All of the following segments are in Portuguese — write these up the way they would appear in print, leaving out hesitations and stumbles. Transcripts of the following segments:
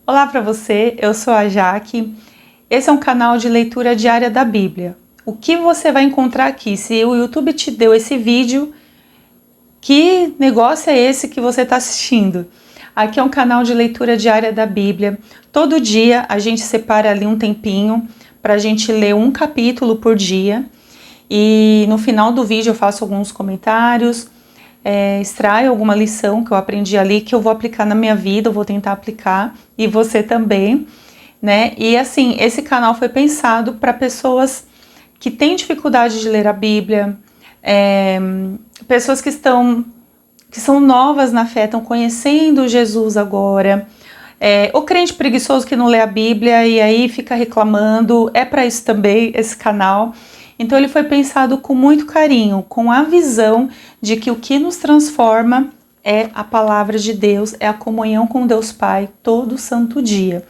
Olá para você, eu sou a Jaque. Esse é um canal de leitura diária da Bíblia. O que você vai encontrar aqui? Se o YouTube te deu esse vídeo, que negócio é esse que você está assistindo? Aqui é um canal de leitura diária da Bíblia. Todo dia a gente separa ali um tempinho para a gente ler um capítulo por dia. E no final do vídeo eu faço alguns comentários, extraio alguma lição que eu aprendi ali, que eu vou aplicar na minha vida, eu vou tentar aplicar, e você também, né? E assim, esse canal foi pensado para pessoas que têm dificuldade de ler a Bíblia, pessoas que são novas na fé, estão conhecendo Jesus agora, o crente preguiçoso que não lê a Bíblia e aí fica reclamando, é para isso também esse canal. Então ele foi pensado com muito carinho, com a visão de que o que nos transforma é a palavra de Deus, é a comunhão com Deus Pai todo santo dia.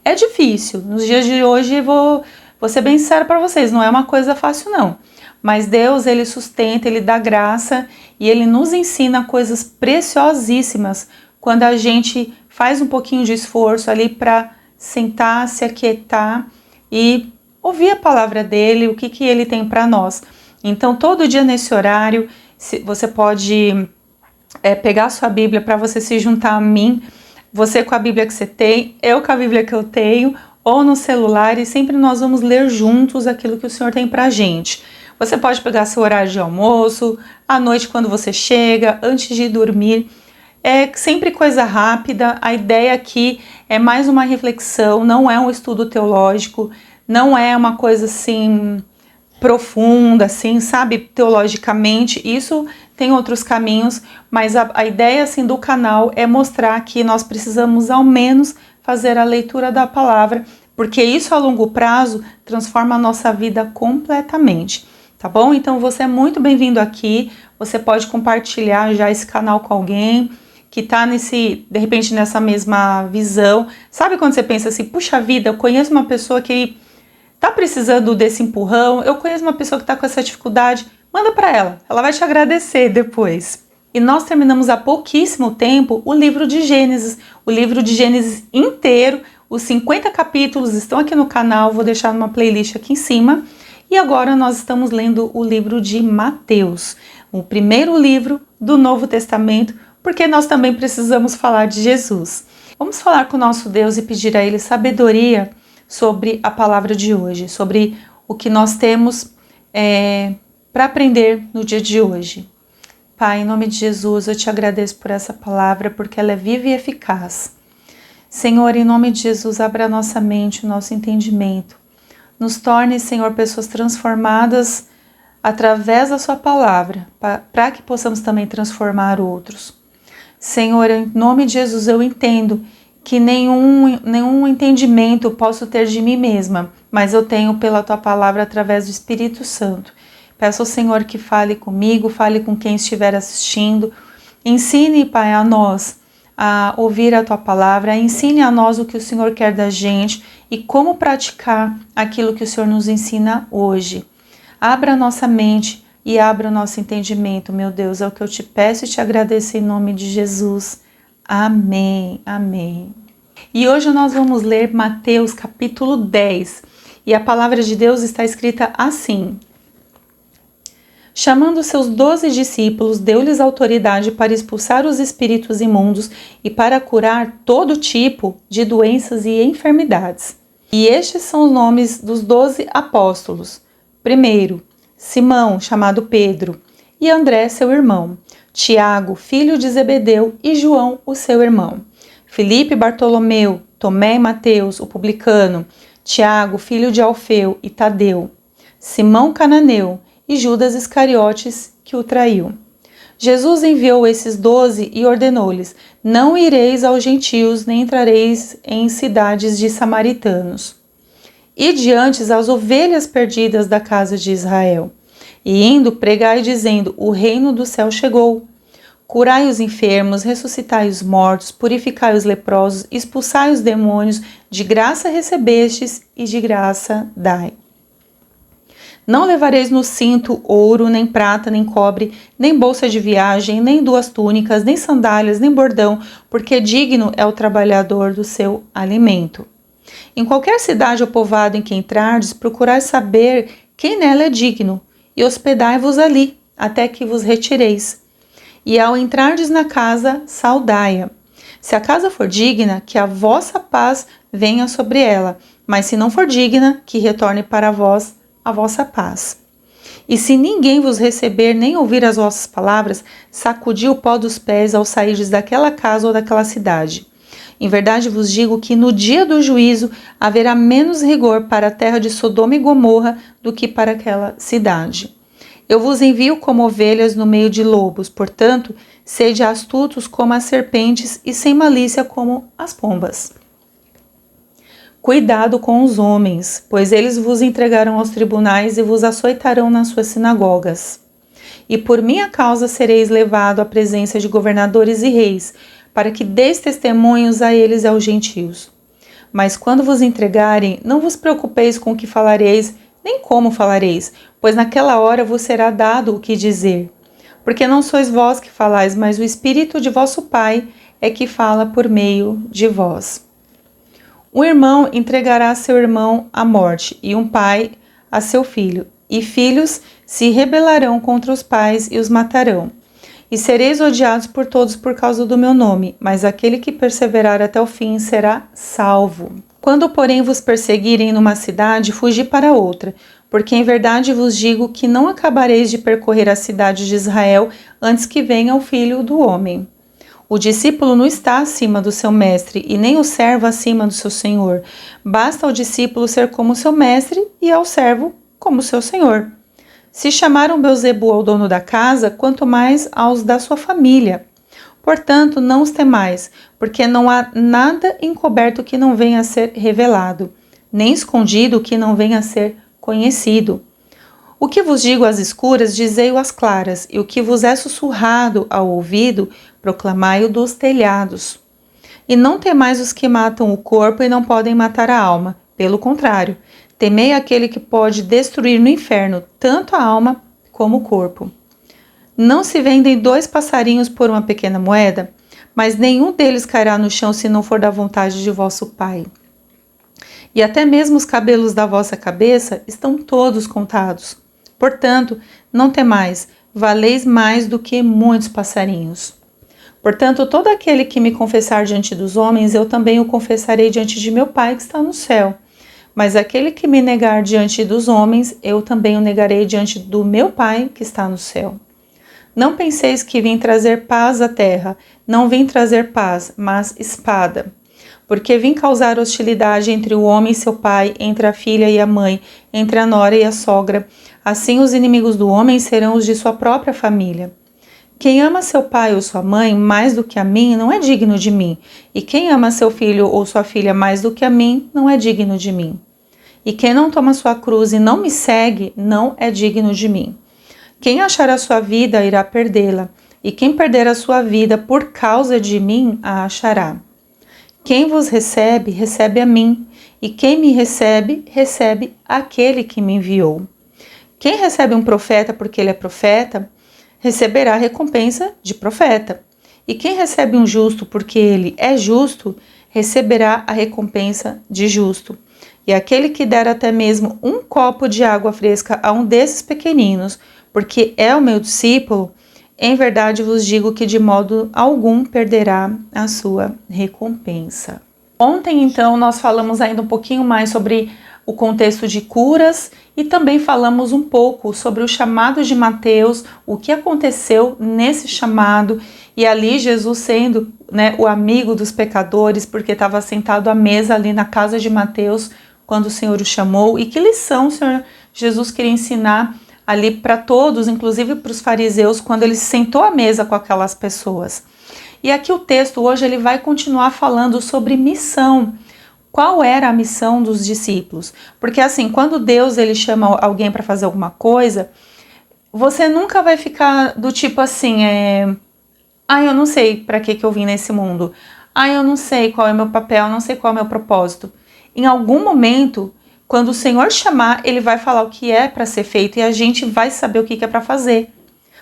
É difícil, nos dias de hoje vou ser bem sincera para vocês, não é uma coisa fácil não. Mas Deus, Ele sustenta, Ele dá graça e Ele nos ensina coisas preciosíssimas quando a gente faz um pouquinho de esforço ali para sentar, se aquietar e ouvir a palavra dele, o que ele tem para nós. Então, todo dia nesse horário, você pode pegar a sua Bíblia para você se juntar a mim, você com a Bíblia que você tem, eu com a Bíblia que eu tenho, ou no celular, e sempre nós vamos ler juntos aquilo que o Senhor tem para a gente. Você pode pegar seu horário de almoço, à noite quando você chega, antes de dormir. É sempre coisa rápida, a ideia aqui é mais uma reflexão, não é um estudo teológico, não é uma coisa assim profunda, assim, sabe, teologicamente. Isso tem outros caminhos, mas a ideia assim do canal é mostrar que nós precisamos ao menos fazer a leitura da palavra, porque isso a longo prazo transforma a nossa vida completamente, tá bom? Então você é muito bem-vindo aqui, você pode compartilhar já esse canal com alguém que tá de repente nessa mesma visão. Sabe quando você pensa assim, puxa vida, eu conheço uma pessoa que tá precisando desse empurrão, eu conheço uma pessoa que tá com essa dificuldade, manda para ela vai te agradecer depois. E nós terminamos há pouquíssimo tempo o livro de Gênesis inteiro, os 50 capítulos estão aqui no canal, vou deixar numa playlist aqui em cima, e agora nós estamos lendo o livro de Mateus, o primeiro livro do Novo Testamento, porque nós também precisamos falar de Jesus. Vamos falar com o nosso Deus e pedir a Ele sabedoria sobre a palavra de hoje, sobre o que nós temos para aprender no dia de hoje. Pai, em nome de Jesus, eu te agradeço por essa palavra, porque ela é viva e eficaz. Senhor, em nome de Jesus, abra a nossa mente, o nosso entendimento. Nos torne, Senhor, pessoas transformadas através da sua palavra, para que possamos também transformar outros. Senhor, em nome de Jesus, eu entendo que nenhum entendimento posso ter de mim mesma, mas eu tenho pela tua palavra através do Espírito Santo. Peço ao Senhor que fale comigo, fale com quem estiver assistindo. Ensine, Pai, a nós a ouvir a tua palavra, ensine a nós o que o Senhor quer da gente e como praticar aquilo que o Senhor nos ensina hoje. Abra a nossa mente e abra o nosso entendimento, meu Deus, é o que eu te peço e te agradeço em nome de Jesus. Amém, amém. E hoje nós vamos ler Mateus capítulo 10 e a palavra de Deus está escrita assim: chamando seus 12 discípulos, deu-lhes autoridade para expulsar os espíritos imundos e para curar todo tipo de doenças e enfermidades. E estes são os nomes dos 12 apóstolos. Primeiro, Simão, chamado Pedro, e André, seu irmão, Tiago, filho de Zebedeu, e João, o seu irmão, Filipe, Bartolomeu, Tomé e Mateus, o publicano, Tiago, filho de Alfeu, e Tadeu, Simão cananeu e Judas Iscariotes, que o traiu. Jesus enviou esses 12 e ordenou-lhes: não ireis aos gentios, nem entrareis em cidades de samaritanos. Ide antes às ovelhas perdidas da casa de Israel. E indo, pregai dizendo: o reino do céu chegou. Curai os enfermos, ressuscitai os mortos, purificai os leprosos, expulsai os demônios, de graça recebestes e de graça dai. Não levareis no cinto ouro, nem prata, nem cobre, nem bolsa de viagem, nem 2 túnicas, nem sandálias, nem bordão, porque digno é o trabalhador do seu alimento. Em qualquer cidade ou povoado em que entrardes, procurai saber quem nela é digno, e hospedai-vos ali, até que vos retireis. E ao entrardes na casa, saudai-a. Se a casa for digna, que a vossa paz venha sobre ela, mas se não for digna, que retorne para vós a vossa paz. E se ninguém vos receber nem ouvir as vossas palavras, sacudi o pó dos pés ao sairdes daquela casa ou daquela cidade. Em verdade vos digo que no dia do juízo haverá menos rigor para a terra de Sodoma e Gomorra do que para aquela cidade. Eu vos envio como ovelhas no meio de lobos, portanto, sede astutos como as serpentes e sem malícia como as pombas. Cuidado com os homens, pois eles vos entregarão aos tribunais e vos açoitarão nas suas sinagogas. E por minha causa sereis levado à presença de governadores e reis, para que deis testemunhos a eles e aos gentios. Mas quando vos entregarem, não vos preocupeis com o que falareis, nem como falareis, pois naquela hora vos será dado o que dizer. Porque não sois vós que falais, mas o Espírito de vosso Pai é que fala por meio de vós. Um irmão entregará seu irmão à morte, e um pai a seu filho, e filhos se rebelarão contra os pais e os matarão. E sereis odiados por todos por causa do meu nome, mas aquele que perseverar até o fim será salvo. Quando, porém, vos perseguirem numa cidade, fugi para outra, porque em verdade vos digo que não acabareis de percorrer a cidade de Israel antes que venha o Filho do Homem. O discípulo não está acima do seu mestre, e nem o servo acima do seu senhor. Basta ao discípulo ser como seu mestre, e ao servo como seu senhor. Se chamaram Beelzebu ao dono da casa, quanto mais aos da sua família. Portanto, não os temais, porque não há nada encoberto que não venha a ser revelado, nem escondido que não venha a ser conhecido. O que vos digo às escuras, dizei-o às claras, e o que vos é sussurrado ao ouvido, proclamai-o dos telhados. E não temais os que matam o corpo e não podem matar a alma. Pelo contrário, temei aquele que pode destruir no inferno tanto a alma como o corpo. Não se vendem 2 passarinhos por uma pequena moeda, mas nenhum deles cairá no chão se não for da vontade de vosso Pai. E até mesmo os cabelos da vossa cabeça estão todos contados. Portanto, não temais, valeis mais do que muitos passarinhos. Portanto, todo aquele que me confessar diante dos homens, eu também o confessarei diante de meu Pai que está no céu. Mas aquele que me negar diante dos homens, eu também o negarei diante do meu Pai que está no céu. Não penseis que vim trazer paz à terra. Não vim trazer paz, mas espada. Porque vim causar hostilidade entre o homem e seu pai, entre a filha e a mãe, entre a nora e a sogra. Assim os inimigos do homem serão os de sua própria família. Quem ama seu pai ou sua mãe mais do que a mim, não é digno de mim. E quem ama seu filho ou sua filha mais do que a mim, não é digno de mim. E quem não toma sua cruz e não me segue, não é digno de mim. Quem achar a sua vida, irá perdê-la. E quem perder a sua vida por causa de mim, a achará. Quem vos recebe, recebe a mim, e quem me recebe, recebe aquele que me enviou. Quem recebe um profeta porque ele é profeta, receberá a recompensa de profeta. E quem recebe um justo porque ele é justo, receberá a recompensa de justo. E aquele que der até mesmo um copo de água fresca a um desses pequeninos, porque é o meu discípulo, em verdade vos digo que de modo algum perderá a sua recompensa. Ontem, então, nós falamos ainda um pouquinho mais sobre o contexto de curas e também falamos um pouco sobre o chamado de Mateus, o que aconteceu nesse chamado e ali Jesus sendo, o amigo dos pecadores, porque estava sentado à mesa ali na casa de Mateus quando o Senhor o chamou. E que lição o Senhor Jesus queria ensinar ali para todos, inclusive para os fariseus, quando ele se sentou à mesa com aquelas pessoas. E aqui o texto hoje ele vai continuar falando sobre missão. Qual era a missão dos discípulos? Porque assim, quando Deus ele chama alguém para fazer alguma coisa, você nunca vai ficar do tipo assim, eu não sei para que eu vim nesse mundo. Eu não sei qual é o meu papel, não sei qual é o meu propósito. Em algum momento, Quando o Senhor chamar, Ele vai falar o que é para ser feito e a gente vai saber o que é para fazer.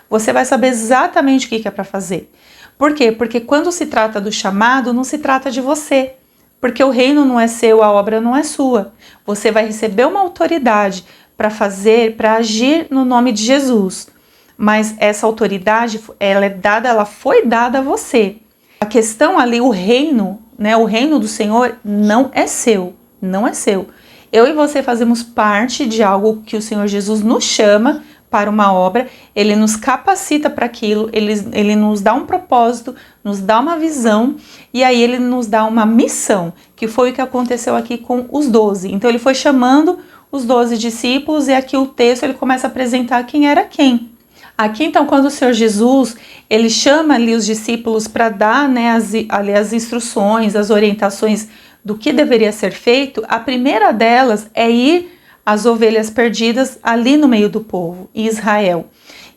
Você vai saber exatamente o que é para fazer. Por quê? Porque quando se trata do chamado, não se trata de você. Porque o reino não é seu, a obra não é sua. Você vai receber uma autoridade para fazer, para agir no nome de Jesus. Mas essa autoridade, ela foi dada a você. A questão ali, o reino, né, o reino do Senhor não é seu, não é seu. Eu e você fazemos parte de algo que o Senhor Jesus nos chama para uma obra, Ele nos capacita para aquilo, ele nos dá um propósito, nos dá uma visão, e aí Ele nos dá uma missão, que foi o que aconteceu aqui com os 12. Então Ele foi chamando os 12 discípulos, e aqui o texto Ele começa a apresentar quem era quem. Aqui então, quando o Senhor Jesus, Ele chama ali os discípulos para dar, né, as instruções, as orientações do que deveria ser feito, a primeira delas é ir às ovelhas perdidas ali no meio do povo, em Israel.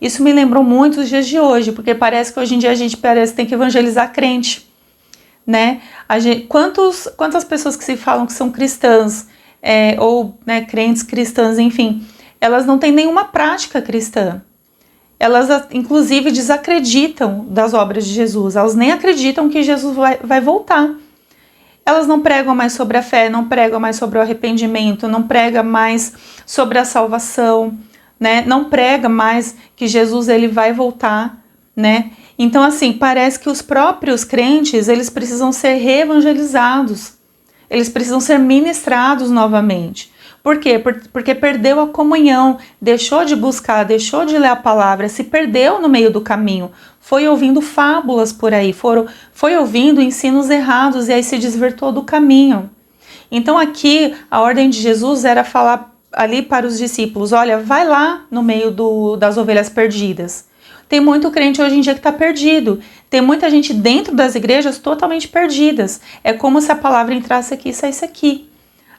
Isso me lembrou muito os dias de hoje, porque parece que hoje em dia a gente tem que evangelizar crente, né? Quantas pessoas que se falam que são cristãs, ou né, crentes cristãs, enfim, elas não têm nenhuma prática cristã. Elas, inclusive, desacreditam das obras de Jesus. Elas nem acreditam que Jesus vai voltar. Elas não pregam mais sobre a fé, não pregam mais sobre o arrependimento, não pregam mais sobre a salvação, né? Não prega mais que Jesus ele vai voltar, né? Então, assim, parece que os próprios crentes, eles precisam ser reevangelizados. Eles precisam ser ministrados novamente. Por quê? Porque perdeu a comunhão, deixou de buscar, deixou de ler a palavra, se perdeu no meio do caminho, foi ouvindo fábulas por aí, foi ouvindo ensinos errados e aí se desvirtuou do caminho. Então aqui a ordem de Jesus era falar ali para os discípulos, olha, vai lá no meio das ovelhas perdidas. Tem muito crente hoje em dia que está perdido, tem muita gente dentro das igrejas totalmente perdidas, é como se a palavra entrasse aqui e saísse aqui.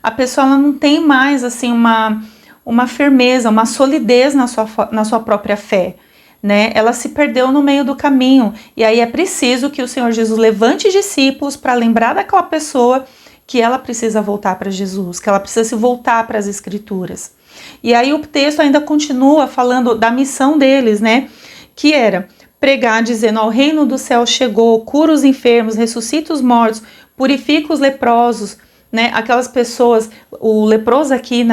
A pessoa ela não tem mais assim uma firmeza, uma solidez na sua própria fé, né? Ela se perdeu no meio do caminho e aí é preciso que o Senhor Jesus levante discípulos para lembrar daquela pessoa que ela precisa voltar para Jesus, que ela precisa se voltar para as Escrituras. E aí o texto ainda continua falando da missão deles, né? Que era pregar dizendo: ao reino do céu chegou, cura os enfermos, ressuscita os mortos, purifica os leprosos. Né, aquelas pessoas, o leproso aqui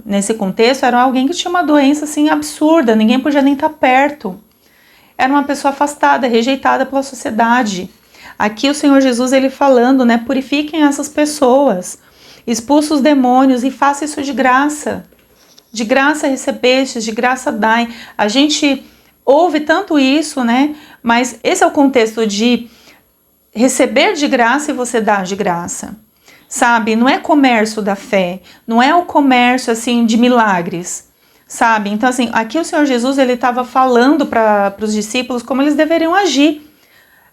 nesse contexto era alguém que tinha uma doença assim absurda, ninguém podia nem estar perto. Era uma pessoa afastada, rejeitada pela sociedade. Aqui o Senhor Jesus ele falando, né, purifiquem essas pessoas, expulsa os demônios e faça isso de graça. De graça recebestes, de graça dai. A gente ouve tanto isso, né? Mas esse é o contexto de receber de graça e você dar de graça. Sabe, não é comércio da fé, não é o comércio assim de milagres, sabe? Então assim, aqui o Senhor Jesus ele estava falando para os discípulos como eles deveriam agir.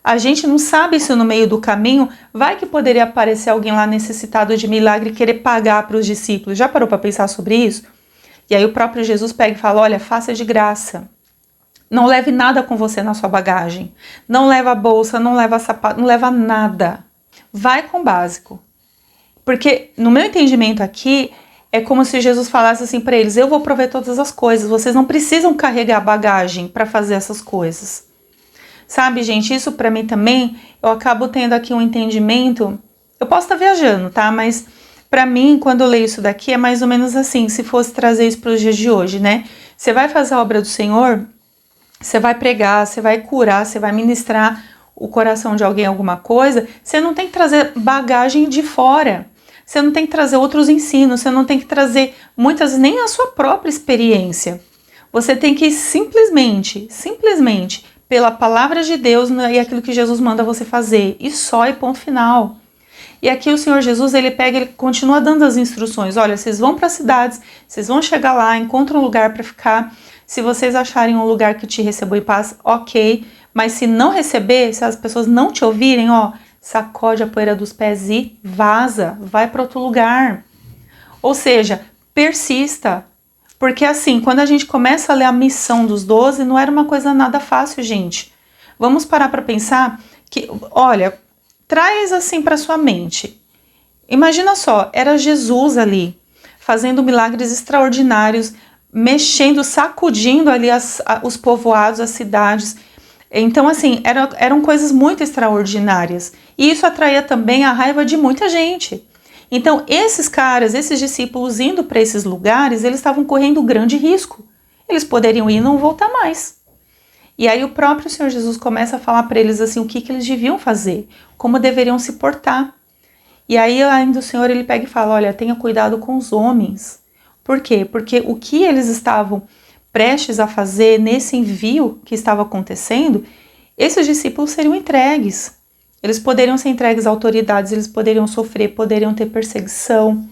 A gente não sabe se no meio do caminho vai que poderia aparecer alguém lá necessitado de milagre e querer pagar para os discípulos. Já parou para pensar sobre isso? E aí o próprio Jesus pega e fala, olha, faça de graça. Não leve nada com você na sua bagagem. Não leva bolsa, não leva sapato, não leva nada. Vai com o básico. Porque no meu entendimento aqui, é como se Jesus falasse assim para eles, eu vou prover todas as coisas, vocês não precisam carregar bagagem para fazer essas coisas. Sabe, gente, isso para mim também, eu acabo tendo aqui um entendimento, eu posso estar viajando, tá? Mas para mim, quando eu leio isso daqui, é mais ou menos assim, se fosse trazer isso para os dias de hoje, né? Você vai fazer a obra do Senhor, você vai pregar, você vai curar, você vai ministrar o coração de alguém alguma coisa, você não tem que trazer bagagem de fora. Você não tem que trazer outros ensinos, você não tem que trazer muitas vezes nem a sua própria experiência. Você tem que ir simplesmente, pela palavra de Deus e aquilo que Jesus manda você fazer. E só, e ponto final. E aqui o Senhor Jesus, ele continua dando as instruções. Olha, vocês vão para as cidades, vocês vão chegar lá, encontram um lugar para ficar. Se vocês acharem um lugar que te recebeu em paz, ok. Mas se não receber, se as pessoas não te ouvirem, ó, sacode a poeira dos pés e vaza, vai para outro lugar. Ou seja, persista. Porque assim, quando a gente começa a ler a missão dos 12, não era uma coisa nada fácil, gente. Vamos parar para pensar que, olha, traz assim para sua mente. Imagina só, era Jesus ali, fazendo milagres extraordinários, mexendo, sacudindo ali os povoados, as cidades. Então, assim, eram coisas muito extraordinárias. E isso atraía também a raiva de muita gente. Então, esses caras, esses discípulos indo para esses lugares, eles estavam correndo grande risco. Eles poderiam ir e não voltar mais. E aí o próprio Senhor Jesus começa a falar para eles assim, o que eles deviam fazer, como deveriam se portar. E aí ainda o Senhor ele pega e fala, olha, tenha cuidado com os homens. Por quê? Porque o que eles estavam prestes a fazer nesse envio que estava acontecendo, esses discípulos seriam entregues. Eles poderiam ser entregues a autoridades, eles poderiam sofrer, poderiam ter perseguição,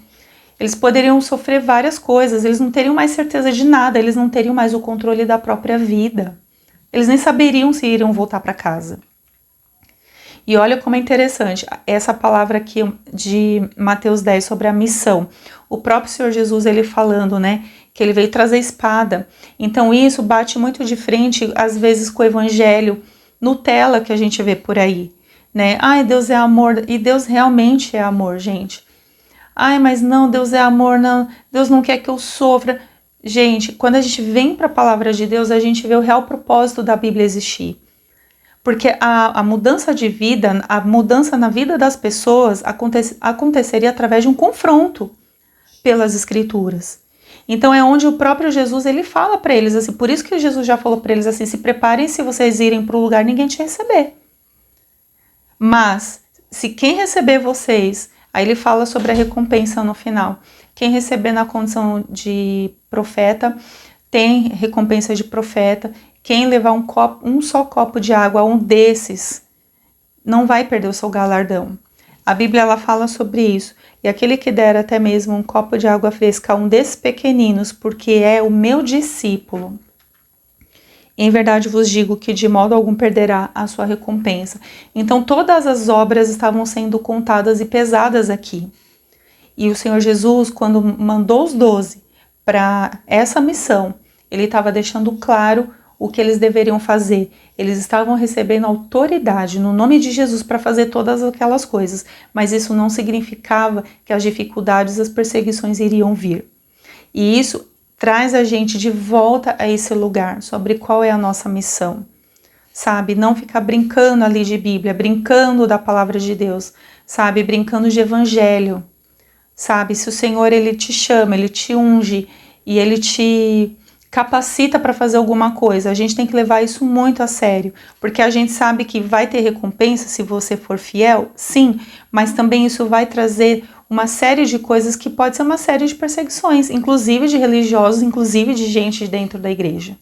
eles poderiam sofrer várias coisas, eles não teriam mais certeza de nada, eles não teriam mais o controle da própria vida. Eles nem saberiam se iriam voltar para casa. E olha como é interessante, essa palavra aqui de Mateus 10 sobre a missão. O próprio Senhor Jesus, ele falando, né, que ele veio trazer espada. Então isso bate muito de frente, às vezes, com o evangelho Nutella que a gente vê por aí, né? Ai, Deus é amor, e Deus realmente é amor, gente. Ai, mas não, Deus é amor, não, Deus não quer que eu sofra. Gente, quando a gente vem para a palavra de Deus, a gente vê o real propósito da Bíblia existir. Porque a mudança de vida, a mudança na vida das pessoas aconteceria através de um confronto pelas Escrituras. Então é onde o próprio Jesus ele fala para eles assim, por isso que Jesus já falou para eles assim, se preparem se vocês irem para o lugar ninguém te receber. Mas se quem receber vocês, aí ele fala sobre a recompensa no final. Quem receber na condição de profeta tem recompensa de profeta. Quem levar um só copo de água a um desses não vai perder o seu galardão. A Bíblia ela fala sobre isso. E aquele que der até mesmo um copo de água fresca a um desses pequeninos, porque é o meu discípulo, em verdade vos digo que de modo algum perderá a sua recompensa. Então todas as obras estavam sendo contadas e pesadas aqui. E o Senhor Jesus, quando mandou os 12 para essa missão, ele estava deixando claro o que eles deveriam fazer. Eles estavam recebendo autoridade no nome de Jesus para fazer todas aquelas coisas, mas isso não significava que as dificuldades, as perseguições iriam vir. E isso traz a gente de volta a esse lugar, sobre qual é a nossa missão, sabe? Não ficar brincando ali de Bíblia, brincando da palavra de Deus, sabe? Brincando de evangelho, sabe? Se o Senhor, ele te chama, ele te unge e ele te capacita para fazer alguma coisa, a gente tem que levar isso muito a sério, porque a gente sabe que vai ter recompensa se você for fiel, sim, mas também isso vai trazer uma série de coisas que pode ser uma série de perseguições, inclusive de religiosos, inclusive de gente dentro da igreja.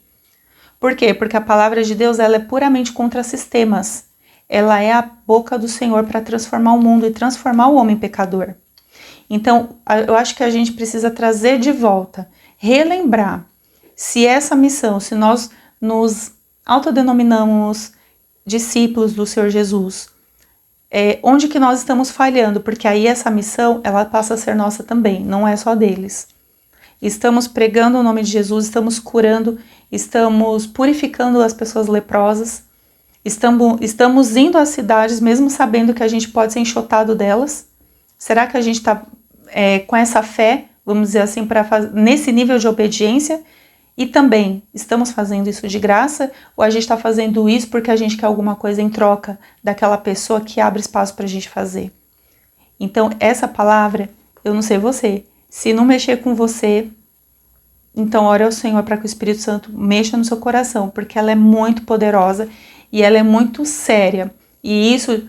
Por quê? Porque a palavra de Deus ela é puramente contra sistemas. Ela é a boca do Senhor para transformar o mundo e transformar o homem pecador. Então, eu acho que a gente precisa trazer de volta, relembrar, se essa missão, se nós nos autodenominamos discípulos do Senhor Jesus, onde que nós estamos falhando? Porque aí essa missão, ela passa a ser nossa também, não é só deles. Estamos pregando o nome de Jesus, estamos curando, estamos purificando as pessoas leprosas, estamos indo às cidades mesmo sabendo que a gente pode ser enxotado delas. Será que a gente está com essa fé, vamos dizer assim, nesse nível de obediência? E também, estamos fazendo isso de graça ou a gente está fazendo isso porque a gente quer alguma coisa em troca daquela pessoa que abre espaço para a gente fazer? Então, essa palavra, eu não sei você, se não mexer com você, então ore ao Senhor para que o Espírito Santo mexa no seu coração, porque ela é muito poderosa e ela é muito séria. E isso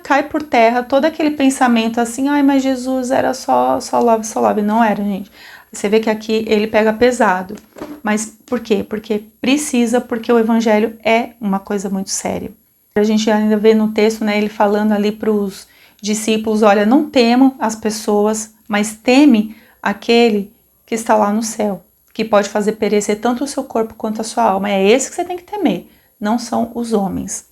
cai por terra todo aquele pensamento assim, ai, mas Jesus era só love. Não era, gente. Você vê que aqui ele pega pesado. Mas por quê? Porque o evangelho é uma coisa muito séria. A gente ainda vê no texto, né, ele falando ali para os discípulos, olha, não temam as pessoas, mas teme aquele que está lá no céu, que pode fazer perecer tanto o seu corpo quanto a sua alma. É esse que você tem que temer, não são os homens.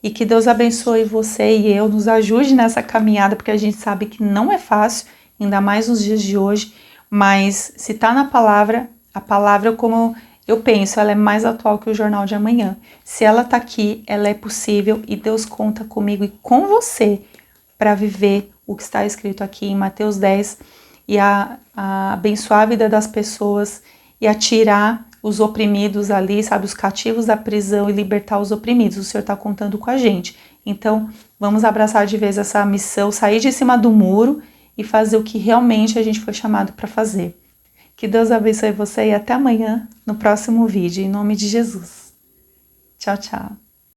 E que Deus abençoe você e eu, nos ajude nessa caminhada, porque a gente sabe que não é fácil, ainda mais nos dias de hoje, mas se está na palavra, a palavra, como eu penso, ela é mais atual que o jornal de amanhã. Se ela está aqui, ela é possível e Deus conta comigo e com você para viver o que está escrito aqui em Mateus 10 e a abençoar a vida das pessoas e a tirar os oprimidos ali, sabe, os cativos da prisão e libertar os oprimidos. O Senhor está contando com a gente. Então, vamos abraçar de vez essa missão, sair de cima do muro e fazer o que realmente a gente foi chamado para fazer. Que Deus abençoe você e até amanhã no próximo vídeo, em nome de Jesus. Tchau, tchau.